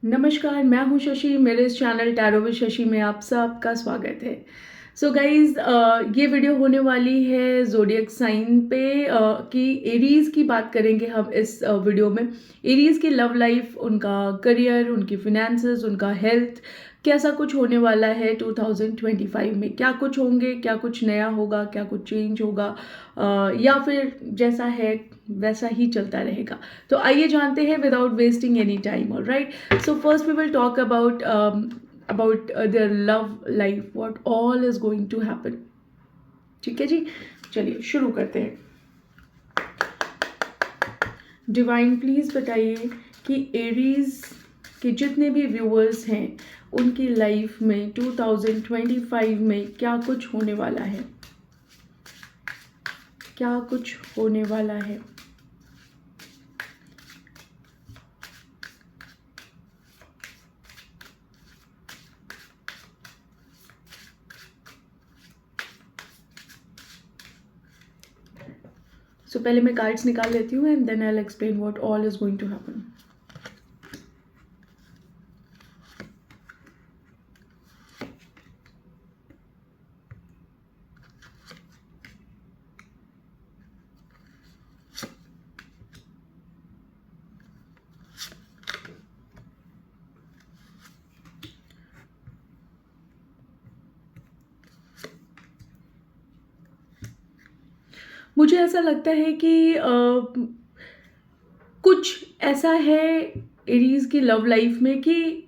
नमस्कार, मैं हूँ शशि। मेरे इस चैनल टैरो विद शशि में आप सबका स्वागत है। सो गाइज़, ये वीडियो होने वाली है ज़ोडिएक साइन पे कि एरीज़ की बात करेंगे हम इस वीडियो में। एरीज़ की लव लाइफ, उनका करियर, उनकी फिनेंसेस, उनका हेल्थ, कैसा कुछ होने वाला है 2025 में। क्या कुछ होंगे, क्या कुछ नया होगा, क्या कुछ चेंज होगा, या फिर जैसा है वैसा ही चलता रहेगा। तो आइए जानते हैं without wasting any time. Alright, so first we will talk about their love life, what all is going to happen. ठीक है जी, चलिए शुरू करते हैं। डिवाइन प्लीज बताइए कि एरीज के जितने भी व्यूअर्स हैं उनकी लाइफ में 2025 में क्या कुछ होने वाला है, क्या कुछ होने वाला है। सो पहले मैं कार्ड्स निकाल लेती हूँ and then I will explain what all is going to happen. मुझे ऐसा लगता है कि कुछ ऐसा है एरीज की लव लाइफ में कि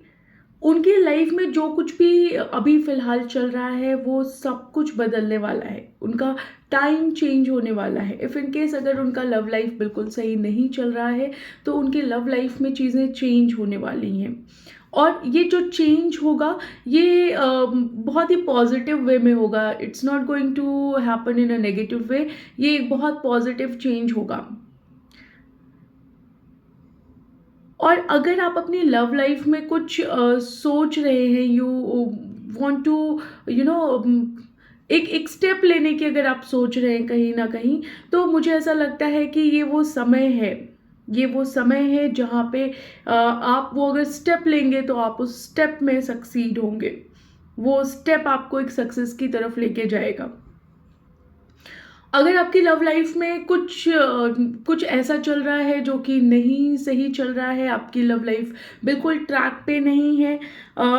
उनकी लाइफ में जो कुछ भी अभी फ़िलहाल चल रहा है वो सब कुछ बदलने वाला है। उनका टाइम चेंज होने वाला है। इफ़ इन केस अगर उनका लव लाइफ बिल्कुल सही नहीं चल रहा है तो उनकी लव लाइफ में चीज़ें चेंज होने वाली हैं। और ये जो चेंज होगा ये बहुत ही पॉजिटिव वे में होगा। It's not going to happen in a negative way. ये एक बहुत पॉजिटिव चेंज होगा। और अगर आप अपनी लव लाइफ में कुछ सोच रहे हैं, you want to you know एक एक स्टेप लेने की अगर आप सोच रहे हैं कहीं ना कहीं, तो मुझे ऐसा लगता है कि ये वो समय है। ये वो समय है जहाँ पे आप वो अगर स्टेप लेंगे तो आप उस स्टेप में सक्सीड होंगे। वो स्टेप आपको एक सक्सेस की तरफ लेके जाएगा। अगर आपकी लव लाइफ में कुछ ऐसा चल रहा है जो कि नहीं सही चल रहा है, आपकी लव लाइफ बिल्कुल ट्रैक पे नहीं है,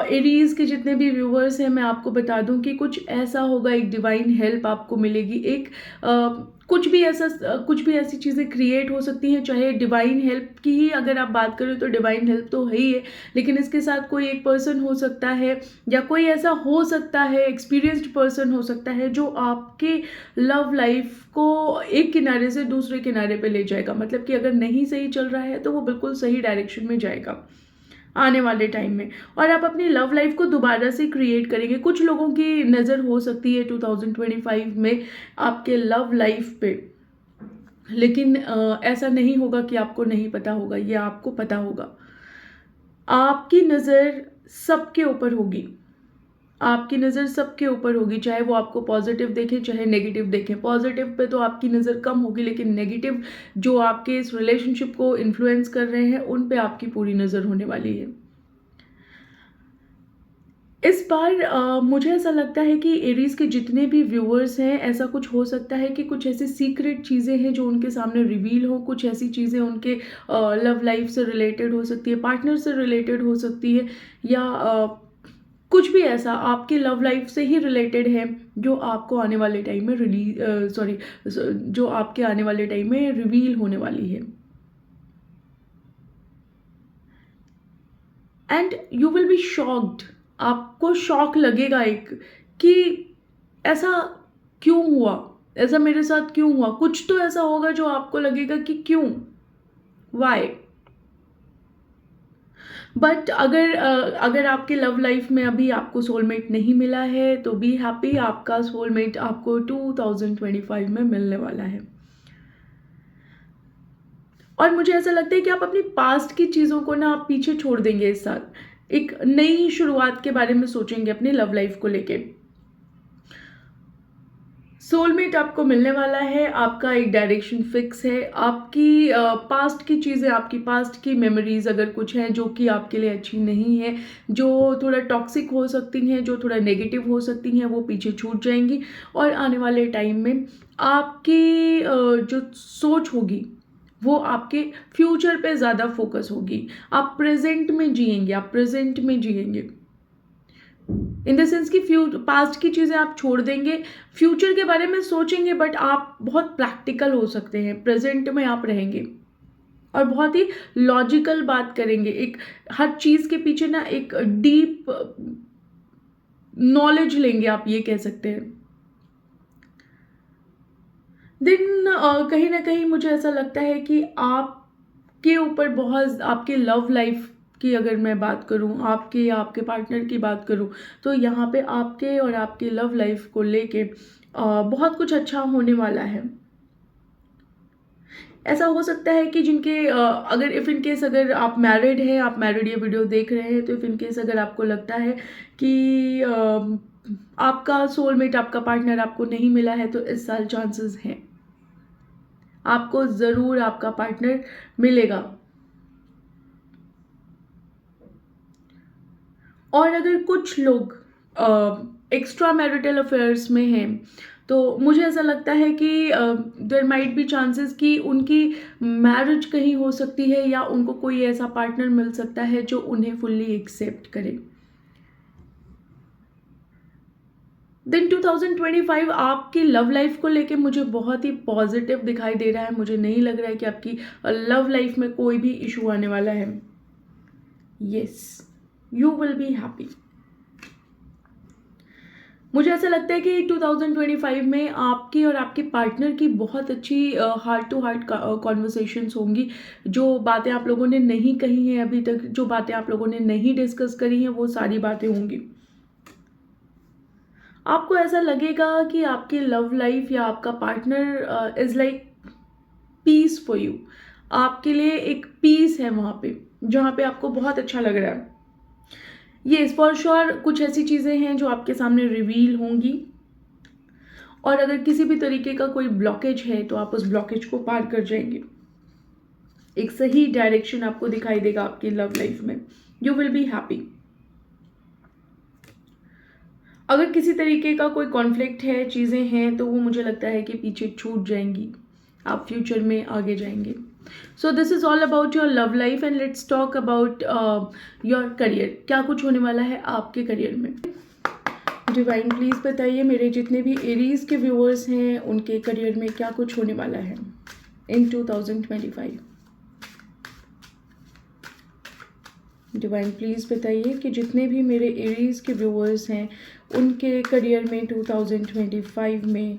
एरीज के जितने भी व्यूवर्स हैं मैं आपको बता दूं कि कुछ ऐसा होगा, एक डिवाइन हेल्प आपको मिलेगी। एक कुछ भी ऐसी चीज़ें क्रिएट हो सकती हैं। चाहे डिवाइन हेल्प की ही अगर आप बात करें तो डिवाइन हेल्प तो है ही है, लेकिन इसके साथ कोई एक पर्सन हो सकता है या कोई ऐसा हो सकता है, एक्सपीरियंस्ड पर्सन हो सकता है जो आपके लव लाइफ को एक किनारे से दूसरे किनारे पे ले जाएगा। मतलब कि अगर नहीं सही चल रहा है तो वो बिल्कुल सही डायरेक्शन में जाएगा आने वाले टाइम में, और आप अपनी लव लाइफ को दोबारा से क्रिएट करेंगे। कुछ लोगों की नज़र हो सकती है 2025 में आपके लव लाइफ पे, लेकिन ऐसा नहीं होगा कि आपको नहीं पता होगा, ये आपको पता होगा। आपकी नज़र सबके ऊपर होगी। आपकी नज़र सबके ऊपर होगी, चाहे वो आपको पॉजिटिव देखें चाहे नेगेटिव देखें। पॉजिटिव पे तो आपकी नज़र कम होगी, लेकिन नेगेटिव जो आपके इस रिलेशनशिप को इन्फ्लुएंस कर रहे हैं उन पे आपकी पूरी नज़र होने वाली है। इस बार मुझे ऐसा लगता है कि एरीज के जितने भी व्यूअर्स हैं, ऐसा कुछ हो सकता है कि कुछ ऐसी सीक्रेट चीज़ें हैं जो उनके सामने रिवील हो। कुछ ऐसी चीज़ें उनके लव लाइफ से रिलेटेड हो सकती है, पार्टनर से रिलेटेड हो सकती है, या कुछ भी ऐसा आपकी लव लाइफ से ही रिलेटेड है जो आपको आने वाले टाइम में जो आपके आने वाले टाइम में रिवील होने वाली है। And you will be shocked. आपको शॉक लगेगा एक कि ऐसा क्यों हुआ, ऐसा मेरे साथ क्यों हुआ। कुछ तो ऐसा होगा जो आपको लगेगा कि क्यों, वाई। बट अगर आपके लव लाइफ में अभी आपको सोलमेट नहीं मिला है तो बी हैप्पी, आपका सोलमेट आपको 2025 में मिलने वाला है। और मुझे ऐसा लगता है कि आप अपनी पास्ट की चीज़ों को ना आप पीछे छोड़ देंगे इस साल। एक नई शुरुआत के बारे में सोचेंगे अपनी लव लाइफ को लेके। सोलमेट आपको मिलने वाला है, आपका एक डायरेक्शन फिक्स है, आपकी पास्ट की चीज़ें, आपकी पास्ट की मेमोरीज अगर कुछ हैं जो कि आपके लिए अच्छी नहीं है, जो थोड़ा टॉक्सिक हो सकती हैं, जो थोड़ा नेगेटिव हो सकती हैं, वो पीछे छूट जाएंगी। और आने वाले टाइम में आपकी जो सोच होगी वो आपके फ्यूचर पे ज़्यादा फोकस होगी। आप प्रेजेंट में जिएंगे, आप प्रेजेंट में जिएंगे इन द सेंस कि पास्ट की चीज़ें आप छोड़ देंगे, फ्यूचर के बारे में सोचेंगे, बट आप बहुत प्रैक्टिकल हो सकते हैं, प्रेजेंट में आप रहेंगे और बहुत ही लॉजिकल बात करेंगे। एक हर चीज़ के पीछे ना एक डीप नॉलेज लेंगे, आप ये कह सकते हैं। देन कहीं ना कहीं मुझे ऐसा लगता है कि आपके ऊपर बहुत, आपके लव लाइफ की अगर मैं बात करूं, आपके या आपके पार्टनर की बात करूं, तो यहाँ पे आपके और आपकी लव लाइफ को लेके बहुत कुछ अच्छा होने वाला है। ऐसा हो सकता है कि जिनके अगर इफ़ इन केस अगर आप मैरिड हैं, आप मैरिड ये वीडियो देख रहे हैं, तो इफ़ इन केस अगर आपको लगता है कि आपका सोलमेट, आपका पार्टनर आपको नहीं मिला है, तो इस साल चांसेस हैं आपको ज़रूर आपका पार्टनर मिलेगा। और अगर कुछ लोग एक्स्ट्रा मैरिटल अफेयर्स में हैं, तो मुझे ऐसा लगता है कि देयर माइट बी चांसेस कि उनकी मैरिज कहीं हो सकती है, या उनको कोई ऐसा पार्टनर मिल सकता है जो उन्हें फुल्ली एक्सेप्ट करे। देन 2025 आपकी लव लाइफ को लेके मुझे बहुत ही पॉजिटिव दिखाई दे रहा है। मुझे नहीं लग रहा है कि आपकी लव लाइफ में कोई भी इशू आने वाला है। Yes, you will be happy. मुझे ऐसा लगता है कि 2025 में आपकी और आपके पार्टनर की बहुत अच्छी हार्ट टू हार्ट कॉन्वर्सेशंस होंगी। जो बातें आप लोगों ने नहीं कही हैं अभी तक, जो बातें आप लोगों ने नहीं डिस्कस करी हैं, वो सारी बातें होंगी। आपको ऐसा लगेगा कि आपकी लव लाइफ या आपका partner is like peace for you. आपके लिए एक पीस है वहाँ पे, जहाँ पे आपको बहुत अच्छा लग रहा है। ये फॉर श्योर कुछ ऐसी चीज़ें हैं जो आपके सामने रिवील होंगी, और अगर किसी भी तरीके का कोई ब्लॉकेज है तो आप उस ब्लॉकेज को पार कर जाएंगे। एक सही डायरेक्शन आपको दिखाई देगा आपकी लव लाइफ में। You will be happy. अगर किसी तरीके का कोई कॉन्फ्लिक्ट है, चीज़ें हैं, तो वो मुझे लगता है कि पीछे छूट जाएंगी, आप फ्यूचर में आगे जाएंगे। So this is all about your love life, and let's talk about your career. क्या कुछ होने वाला है आपके करियर में? डिवाइन प्लीज़ बताइए मेरे जितने भी एरीज के व्यूअर्स हैं उनके करियर में क्या कुछ होने वाला है इन 2025। डिवाइन प्लीज़ बताइए कि जितने भी मेरे एरीज के व्यूअर्स हैं उनके करियर में 2025 में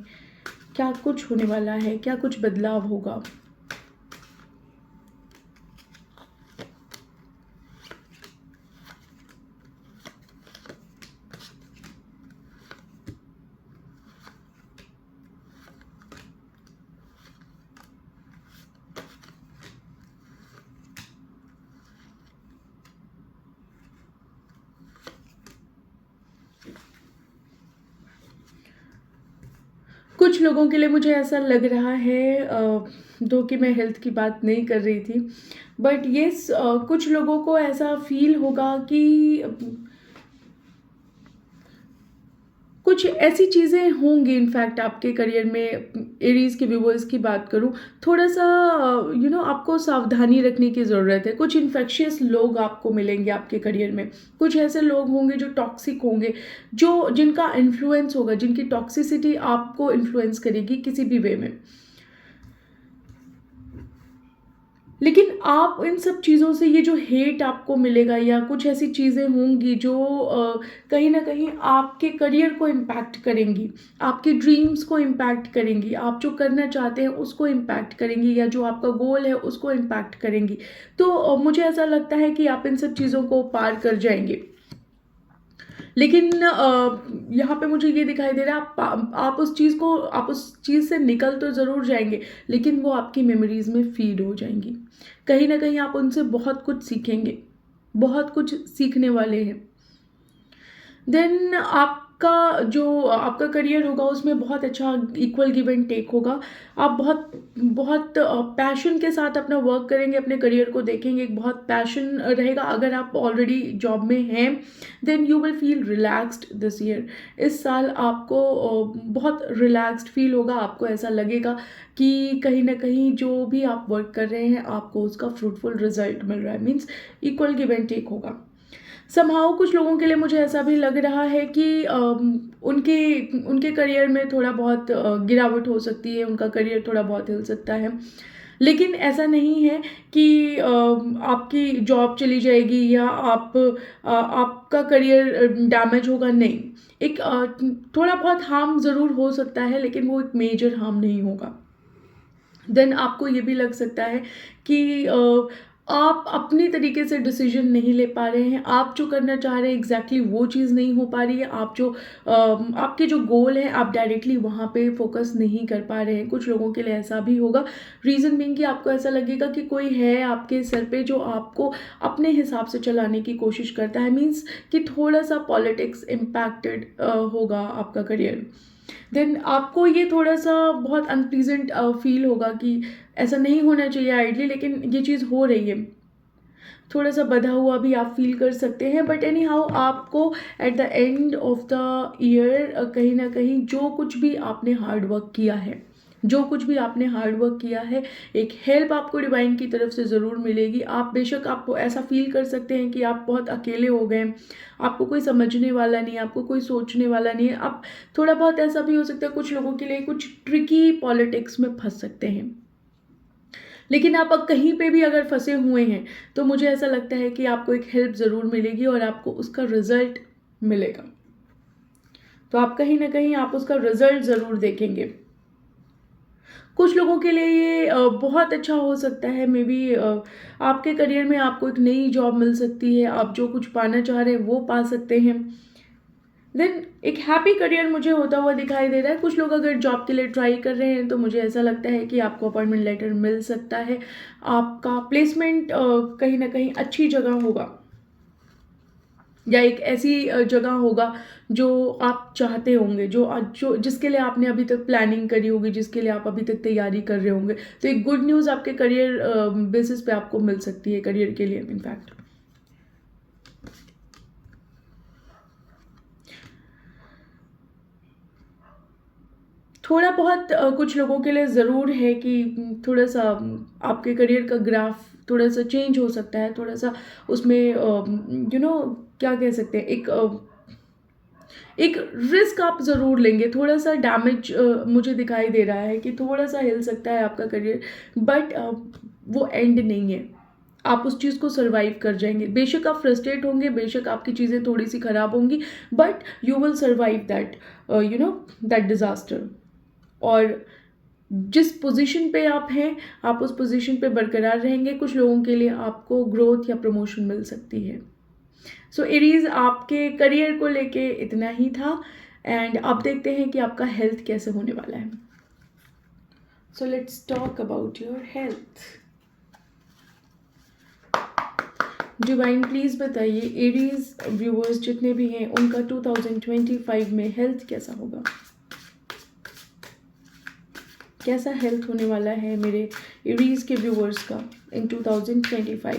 क्या कुछ होने वाला है, क्या कुछ बदलाव होगा। कुछ लोगों के लिए मुझे ऐसा लग रहा है, दो कि मैं हेल्थ की बात नहीं कर रही थी, बट येस कुछ लोगों को ऐसा फील होगा कि कुछ ऐसी चीज़ें होंगी इनफैक्ट आपके करियर में। एरीज के व्यूवर्स की बात करूं, थोड़ा सा आपको सावधानी रखने की ज़रूरत है। कुछ इन्फेक्शियस लोग आपको मिलेंगे आपके करियर में। कुछ ऐसे लोग होंगे जो टॉक्सिक होंगे, जो जिनका इन्फ्लुएंस होगा, जिनकी टॉक्सिसिटी आपको इन्फ्लुएंस करेगी किसी भी वे में। लेकिन आप इन सब चीज़ों से, ये जो हेट आपको मिलेगा या कुछ ऐसी चीज़ें होंगी जो कहीं ना कहीं आपके करियर को इम्पैक्ट करेंगी, आपके ड्रीम्स को इम्पैक्ट करेंगी, आप जो करना चाहते हैं उसको इम्पैक्ट करेंगी, या जो आपका गोल है उसको इम्पैक्ट करेंगी। तो मुझे ऐसा लगता है कि आप इन सब चीज़ों को पार कर जाएंगे। लेकिन यहाँ पे मुझे ये दिखाई दे रहा है आप उस चीज़ से निकल तो ज़रूर जाएंगे, लेकिन वो आपकी मेमोरीज में फीड हो जाएंगी। कहीं ना कहीं आप उनसे बहुत कुछ सीखेंगे, बहुत कुछ सीखने वाले हैं। देन आप आपका करियर होगा उसमें बहुत अच्छा इक्वल गिव एंड टेक होगा। आप बहुत बहुत पैशन के साथ अपना वर्क करेंगे, अपने करियर को देखेंगे, एक बहुत पैशन रहेगा। अगर आप ऑलरेडी जॉब में हैं then you will feel relaxed this year. इस साल आपको बहुत रिलैक्स्ड फील होगा। आपको ऐसा लगेगा कि कहीं ना कहीं जो भी आप वर्क कर रहे हैं आपको उसका फ्रूटफुल रिजल्ट मिल रहा है, means equal give and take होगा। समहाउ कुछ लोगों के लिए मुझे ऐसा भी लग रहा है कि उनके उनके करियर में थोड़ा बहुत गिरावट हो सकती है, उनका करियर थोड़ा बहुत हिल सकता है। लेकिन ऐसा नहीं है कि आपकी जॉब चली जाएगी या आपका करियर डैमेज होगा, नहीं। एक थोड़ा बहुत हार्म ज़रूर हो सकता है लेकिन वो एक मेजर हार्म नहीं होगा। देन आपको ये भी लग सकता है कि आप अपनी तरीके से डिसीजन नहीं ले पा रहे हैं, आप जो करना चाह रहे हैं एग्जैक्टली वो चीज़ नहीं हो पा रही है, आपके जो गोल है आप डायरेक्टली वहाँ पे फोकस नहीं कर पा रहे हैं। कुछ लोगों के लिए ऐसा भी होगा, रीज़न बीइंग कि आपको ऐसा लगेगा कि कोई है आपके सर पे जो आपको अपने हिसाब से चलाने की कोशिश करता है, मीन्स कि थोड़ा सा पॉलिटिक्स इम्पैक्टेड होगा आपका करियर। देन आपको ये थोड़ा सा बहुत अनप्लीजेंट फील होगा कि ऐसा नहीं होना चाहिए आइडली, लेकिन ये चीज़ हो रही है। थोड़ा सा बंधा हुआ भी आप फील कर सकते हैं, बट एनी हाउ आपको at the end of the year कहीं ना कहीं जो कुछ भी आपने हार्ड वर्क किया है, जो कुछ भी आपने हार्ड वर्क किया है, एक हेल्प आपको डिवाइन की तरफ से ज़रूर मिलेगी। आप बेशक आपको ऐसा फील कर सकते हैं कि आप बहुत अकेले हो गए, आपको कोई समझने वाला नहीं है, आपको कोई सोचने वाला नहीं है। आप थोड़ा बहुत ऐसा भी हो सकता है कुछ लोगों के लिए कुछ ट्रिकी पॉलिटिक्स में फंस सकते हैं, लेकिन आप कहीं पे भी अगर फंसे हुए हैं तो मुझे ऐसा लगता है कि आपको एक हेल्प ज़रूर मिलेगी और आपको उसका रिजल्ट मिलेगा। तो आप कहीं ना कहीं आप उसका रिजल्ट ज़रूर देखेंगे। कुछ लोगों के लिए ये बहुत अच्छा हो सकता है, मे बी आपके करियर में आपको एक नई जॉब मिल सकती है, आप जो कुछ पाना चाह रहे हैं वो पा सकते हैं। देन एक हैप्पी करियर मुझे होता हुआ दिखाई दे रहा है। कुछ लोग अगर जॉब के लिए ट्राई कर रहे हैं तो मुझे ऐसा लगता है कि आपको अपॉइंटमेंट लेटर मिल सकता है, आपका प्लेसमेंट कहीं ना कहीं अच्छी जगह होगा या एक ऐसी जगह होगा जो आप चाहते होंगे, जो जिसके लिए आपने अभी तक प्लानिंग करी होगी, जिसके लिए आप अभी तक तैयारी कर रहे होंगे। तो एक गुड न्यूज़ आपके करियर बेसिस पे आपको मिल सकती है, करियर के लिए इनफैक्ट। थोड़ा बहुत कुछ लोगों के लिए ज़रूर है कि थोड़ा सा आपके करियर का ग्राफ थोड़ा सा चेंज हो सकता है, थोड़ा सा उसमें क्या कह सकते हैं, एक रिस्क आप ज़रूर लेंगे। थोड़ा सा डैमेज मुझे दिखाई दे रहा है कि थोड़ा सा हिल सकता है आपका करियर, बट वो एंड नहीं है। आप उस चीज़ को सर्वाइव कर जाएंगे। बेशक आप फ्रस्ट्रेट होंगे, बेशक आपकी चीज़ें थोड़ी सी ख़राब होंगी, but you will survive that that disaster. और जिस पोजीशन पे आप हैं आप उस पोजीशन पे बरकरार रहेंगे। कुछ लोगों के लिए आपको ग्रोथ या प्रमोशन मिल सकती है। सो एरीज, आपके करियर को लेके इतना ही था एंड अब देखते हैं कि आपका हेल्थ कैसे होने वाला है। So let's talk about your health. Divine please बताइए एरीज व्यूअर्स जितने भी हैं उनका 2025 में हेल्थ कैसा होगा, कैसा हेल्थ होने वाला है मेरे एरीज के व्यूअर्स का इन 2025।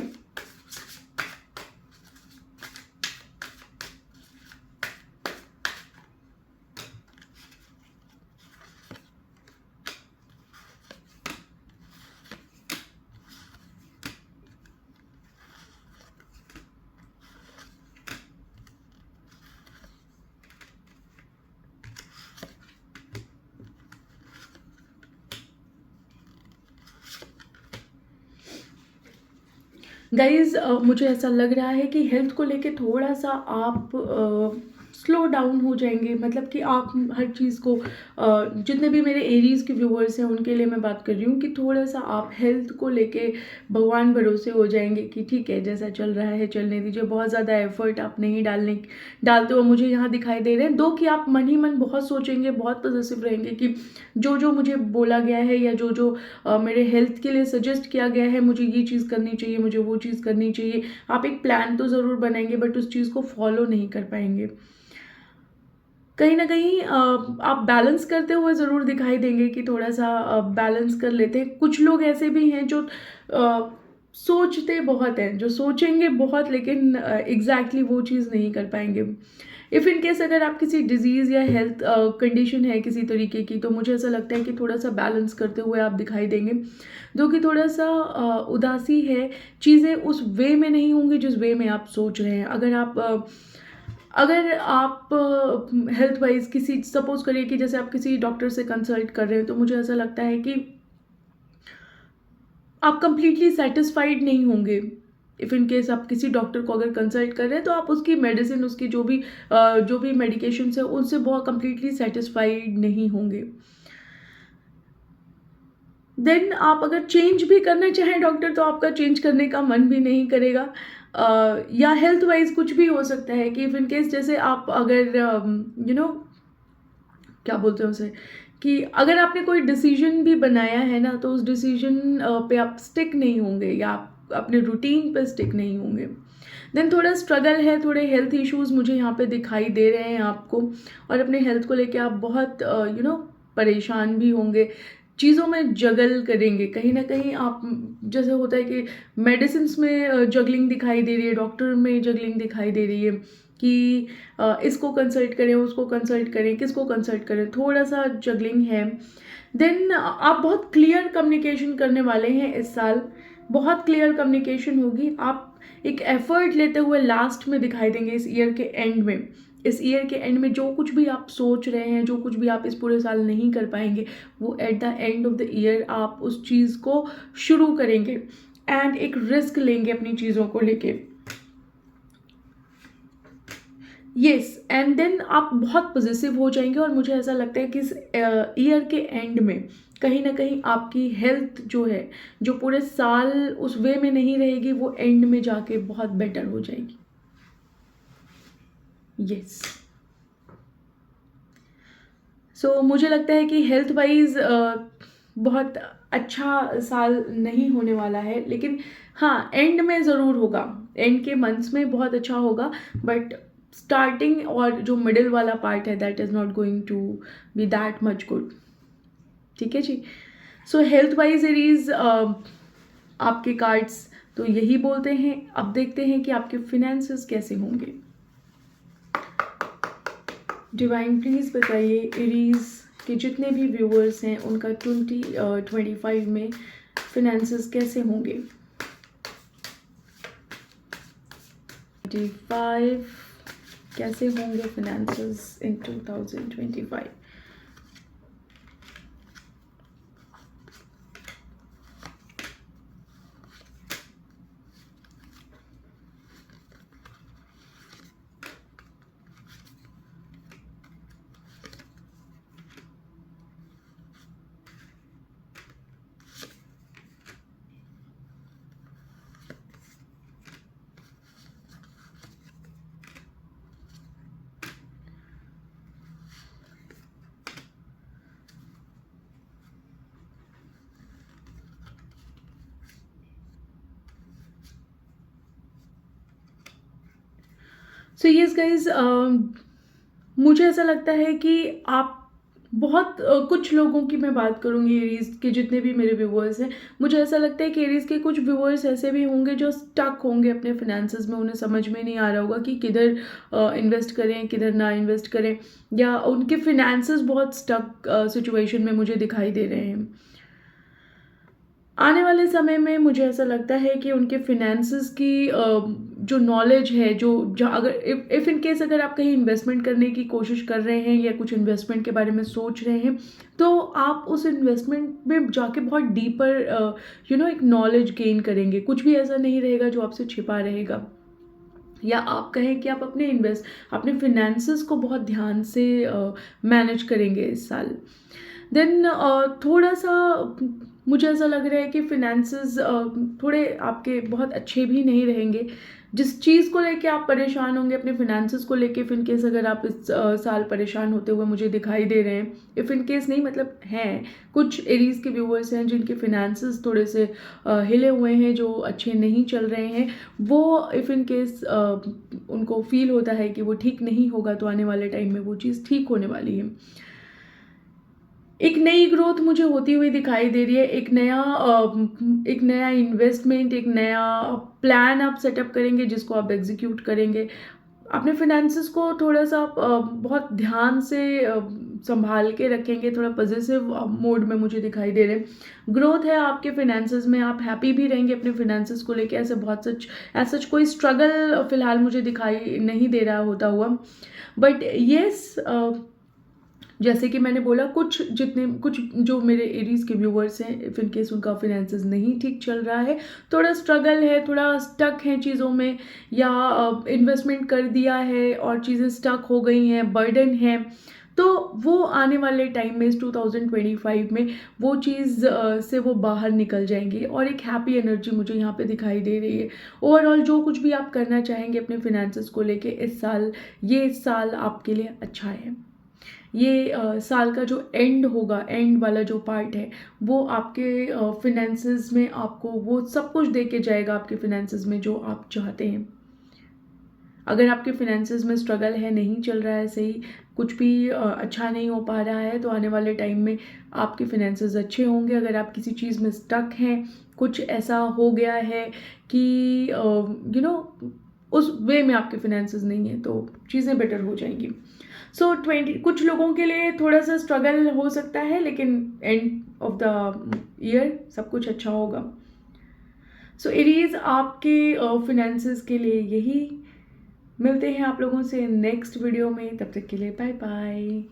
गाइज मुझे ऐसा लग रहा है कि हेल्थ को लेके थोड़ा सा आप स्लो डाउन हो जाएंगे, मतलब कि आप हर चीज़ को जितने भी मेरे एरीज के व्यूअर्स हैं उनके लिए मैं बात कर रही हूँ कि थोड़ा सा आप हेल्थ को लेके भगवान भरोसे हो जाएंगे कि ठीक है जैसा चल रहा है चलने दीजिए। बहुत ज़्यादा एफर्ट आप नहीं डालते हुए मुझे यहाँ दिखाई दे रहे हैं। दो कि आप मन ही मन बहुत सोचेंगे, बहुत पॉजिटिव रहेंगे कि जो मुझे बोला गया है या जो मेरे हेल्थ के लिए सजेस्ट किया गया है, मुझे ये चीज़ करनी चाहिए, मुझे वो चीज़ करनी चाहिए। आप एक प्लान तो ज़रूर बनाएंगे बट उस चीज़ को फॉलो नहीं कर पाएंगे। कहीं न कहीं आप बैलेंस करते हुए ज़रूर दिखाई देंगे कि थोड़ा-सा बैलेंस कर लेते हैं। कुछ लोग ऐसे भी हैं जो सोचते बहुत हैं, जो सोचेंगे बहुत लेकिन एग्ज़ैक्टली वो चीज़ नहीं कर पाएँगे। इफ़ इन केस अगर आप किसी डिज़ीज़ या हेल्थ कंडीशन है किसी तरीके की, तो मुझे ऐसा लगता है कि थोड़ा-सा बैलेंस करते हुए आप दिखाई देंगे। जो कि थोड़ा-सा उदासी है, चीज़ें उस वे में नहीं होंगी जिस वे में आप सोच रहे हैं। अगर आप हेल्थ वाइज़ किसी सपोज़ करिए कि जैसे आप किसी डॉक्टर से कंसल्ट कर रहे हैं, तो मुझे ऐसा लगता है कि आप कंप्लीटली सैटिस्फाइड नहीं होंगे। इफ़ इन केस आप किसी डॉक्टर को अगर कंसल्ट कर रहे हैं, तो आप उसकी मेडिसिन, उसकी जो भी मेडिकेशंस हैं, उनसे बहुत कंप्लीटली सैटिस्फाइड नहीं होंगे। देन आप अगर चेंज भी करना चाहें डॉक्टर, तो आपका चेंज करने का मन भी नहीं करेगा। या हेल्थ वाइज़ कुछ भी हो सकता है कि इफ़ इन केस जैसे आप अगर क्या बोलते हैं उसे, कि अगर आपने कोई डिसीजन भी बनाया है ना, तो उस डिसीजन पे आप स्टिक नहीं होंगे या आप अपने रूटीन पे स्टिक नहीं होंगे। देन थोड़ा स्ट्रगल है, थोड़े हेल्थ इश्यूज़ मुझे यहाँ पे दिखाई दे रहे हैं आपको, और अपने हेल्थ को लेके आप बहुत परेशान भी होंगे। चीज़ों में जगल करेंगे, कहीं न कहीं आप जैसे होता है कि मेडिसिन्स में जगलिंग दिखाई दे रही है, डॉक्टर में जगलिंग दिखाई दे रही है कि इसको कंसल्ट करें, उसको कंसल्ट करें, किसको कंसल्ट करें, थोड़ा-सा जगलिंग है। देन आप बहुत क्लियर कम्युनिकेशन करने वाले हैं इस साल, बहुत क्लियर कम्युनिकेशन होगी। आप एक एफर्ट लेते हुए लास्ट में दिखाई देंगे इस ईयर के एंड में। इस ईयर के एंड में जो कुछ भी आप सोच रहे हैं, जो कुछ भी आप इस पूरे साल नहीं कर पाएँगे, वो at the end of the year आप उस चीज़ को शुरू करेंगे एंड एक रिस्क लेंगे अपनी चीज़ों को लेके। येस, एंड देन आप बहुत पॉजिटिव हो जाएँगे, और मुझे ऐसा लगता है कि इस ईयर के एंड में कहीं न कहीं आपकी हेल्थ जो है, जो पूरे साल उस वे में नहीं रहेगी, वो एंड में जाके बहुत बेटर हो जाएगी। येस। सो मुझे लगता है कि हेल्थ वाइज़ बहुत अच्छा साल नहीं होने वाला है, लेकिन हाँ, एंड में ज़रूर होगा। एंड के मंथ्स में बहुत अच्छा होगा, बट स्टार्टिंग और जो मिडल वाला पार्ट है, that is not going to be that much good. ठीक है जी? सो हेल्थ वाइज़ एरीज़ आपके कार्ड्स तो यही बोलते हैं। अब देखते हैं कि आपके फिनेंसेस कैसे होंगे। डिवाइन प्लीज़ बताइए एरीज़ के जितने भी व्यूअर्स हैं, उनका 2025 में फिनेंसेस कैसे होंगे। 25 कैसे होंगे फिनेंसेस इन 2025। सो यस गाइज, मुझे ऐसा लगता है कि आप बहुत कुछ लोगों की मैं बात करूँगी एरीज़ के, जितने भी मेरे व्यूवर्स हैं, मुझे ऐसा लगता है कि एरीज़ के कुछ व्यूवर्स ऐसे भी होंगे जो स्टक होंगे अपने फिनेंसेस में। उन्हें समझ में नहीं आ रहा होगा कि किधर इन्वेस्ट करें, किधर ना इन्वेस्ट करें, या उनके फिनेंसेस बहुत स्टक सिचुएशन में मुझे दिखाई दे रहे हैं। आने वाले समय में मुझे ऐसा लगता है कि उनके फिनेंसेस की जो नॉलेज है, जो अगर इफ़ इन केस अगर आप कहीं इन्वेस्टमेंट करने की कोशिश कर रहे हैं या कुछ इन्वेस्टमेंट के बारे में सोच रहे हैं, तो आप उस इन्वेस्टमेंट में जाके बहुत डीपर एक नॉलेज गेन करेंगे। कुछ भी ऐसा नहीं रहेगा जो आपसे छिपा रहेगा, या आप कहें कि आप अपने फिनेंसेस को बहुत ध्यान से मैनेज करेंगे इस साल। देन थोड़ा सा मुझे ऐसा लग रहा है कि फिनेंसेस थोड़े आपके बहुत अच्छे भी नहीं रहेंगे। जिस चीज़ को लेके आप परेशान होंगे अपने फिनेंसेस को लेके, इफ़ इन केस अगर आप इस साल परेशान होते हुए मुझे दिखाई दे रहे हैं, इफ़ इन केस नहीं मतलब हैं कुछ एरीज के व्यूवर्स हैं जिनके फिनेंसेस थोड़े से हिले हुए हैं, जो अच्छे नहीं चल रहे हैं, वो इफ़ इन केस उनको फील होता है कि वो ठीक नहीं होगा, तो आने वाले टाइम में वो चीज़ ठीक होने वाली है। एक नई ग्रोथ मुझे होती हुई दिखाई दे रही है, एक नया इन्वेस्टमेंट, एक नया प्लान आप सेटअप करेंगे जिसको आप एग्जीक्यूट करेंगे। अपने फिनेंसेस को थोड़ा-सा आप बहुत ध्यान से संभाल के रखेंगे, थोड़ा पॉजिटिव मोड में मुझे दिखाई दे रहे हैं। ग्रोथ है आपके फिनेंसेस में, आप हैप्पी भी रहेंगे अपने फिनेंसेस को लेके, ऐसा कोई स्ट्रगल फ़िलहाल मुझे दिखाई नहीं दे रहा होता हुआ। बट येस, जैसे कि मैंने बोला कुछ जो मेरे एरीज़ के व्यूवर्स हैं, इफ़ इन केस उनका फिनेंसेस नहीं ठीक चल रहा है, थोड़ा स्ट्रगल है, थोड़ा स्टक हैं चीज़ों में, या इन्वेस्टमेंट कर दिया है और चीज़ें स्टक हो गई हैं, बर्डन है, तो वो आने वाले टाइम में इस 2025 में वो चीज़ से वो बाहर निकल जाएंगी और एक हैप्पी एनर्जी मुझे यहाँ पे दिखाई दे रही है। ओवरऑल जो कुछ भी आप करना चाहेंगे अपने फिनेंसेस को लेके इस साल, ये साल आपके लिए अच्छा है। ये साल का जो एंड होगा, एंड वाला जो पार्ट है, वो आपके फिनेंसेस में आपको वो सब कुछ दे के जाएगा आपके फिनेंसेस में जो आप चाहते हैं। अगर आपके फिनेंसेस में स्ट्रगल है, नहीं चल रहा है सही, कुछ भी अच्छा नहीं हो पा रहा है, तो आने वाले टाइम में आपके फिनेंसेस अच्छे होंगे। अगर आप किसी चीज़ में स्टक हैं, कुछ ऐसा हो गया है कि उस वे में आपके फिनेंसेस नहीं है, तो चीज़ें बेटर हो जाएंगी। सो 20 कुछ लोगों के लिए थोड़ा सा स्ट्रगल हो सकता है, लेकिन एंड ऑफ द ईयर सब कुछ अच्छा होगा। सो एरीज आपके फिनेंसेस के लिए यही। मिलते हैं आप लोगों से नेक्स्ट वीडियो में, तब तक के लिए बाय बाय।